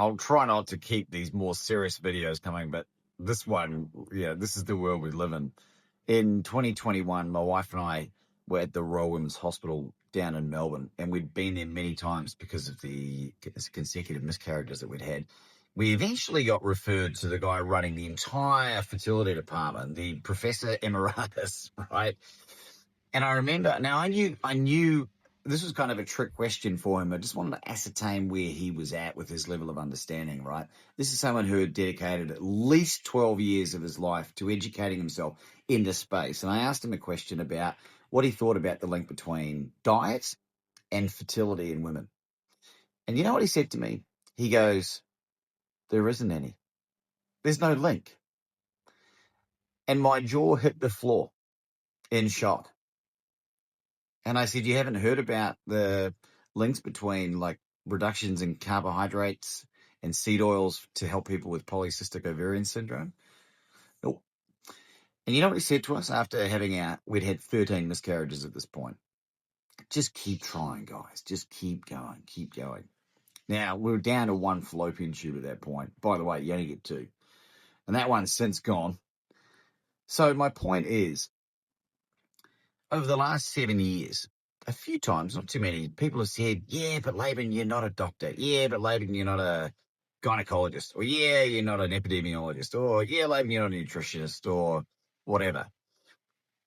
I'll try not to keep these more serious videos coming, but this one, yeah, this is the world we live in. In 2021, my wife and I were at the Royal Women's Hospital down in Melbourne, and we'd been there many times because of the consecutive miscarriages that we'd had. We eventually got referred to the guy running the entire fertility department, the Professor Emeritus, right? And I remember, now I knew this was kind of a trick question for him. I just wanted to ascertain where he was at with his level of understanding, right? This is someone who had dedicated at least 12 years of his life to educating himself in this space. And I asked him a question about what he thought about the link between diet and fertility in women. And you know what he said to me? He goes, there isn't any. There's no link. And my jaw hit the floor in shock. And I said, you haven't heard about the links between like reductions in carbohydrates and seed oils to help people with polycystic ovarian syndrome? Nope. And you know what he said to us after we'd had 13 miscarriages at this point? Just keep trying, guys. Just keep going. Keep going. Now, we were down to one fallopian tube at that point. By the way, you only get two. And that one's since gone. So my point is, over the last 7 years, a few times, not too many, people have said, yeah, but Laban, you're not a doctor. Yeah, but Laban, you're not a gynecologist. Or yeah, you're not an epidemiologist. Or yeah, Laban, you're not a nutritionist or whatever.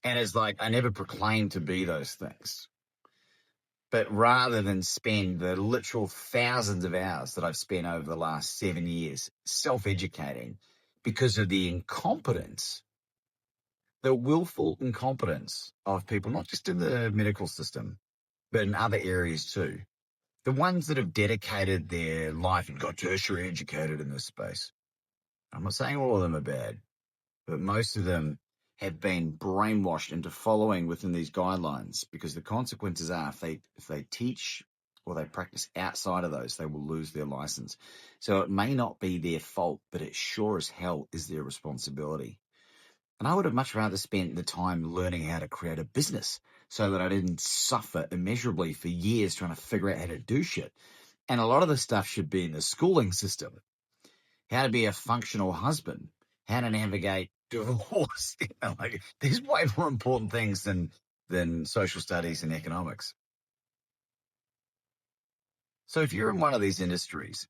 And it's like, I never proclaimed to be those things. But rather than spend the literal thousands of hours that I've spent over the last 7 years self-educating because of the incompetence, the willful incompetence of people, not just in the medical system, but in other areas too. The ones that have dedicated their life and got tertiary educated in this space. I'm not saying all of them are bad, but most of them have been brainwashed into following within these guidelines, because the consequences are if they teach or they practice outside of those, they will lose their license. So it may not be their fault, but it sure as hell is their responsibility. And I would have much rather spent the time learning how to create a business so that I didn't suffer immeasurably for years trying to figure out how to do shit. And a lot of the stuff should be in the schooling system. How to be a functional husband, how to navigate divorce. Like, there's way more important things than social studies and economics. So if you're in one of these industries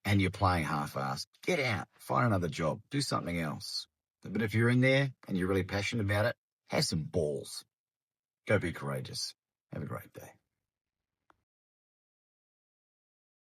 and you're playing half-assed, get out, find another job, do something else. But if you're in there and you're really passionate about it, have some balls. Go be courageous. Have a great day.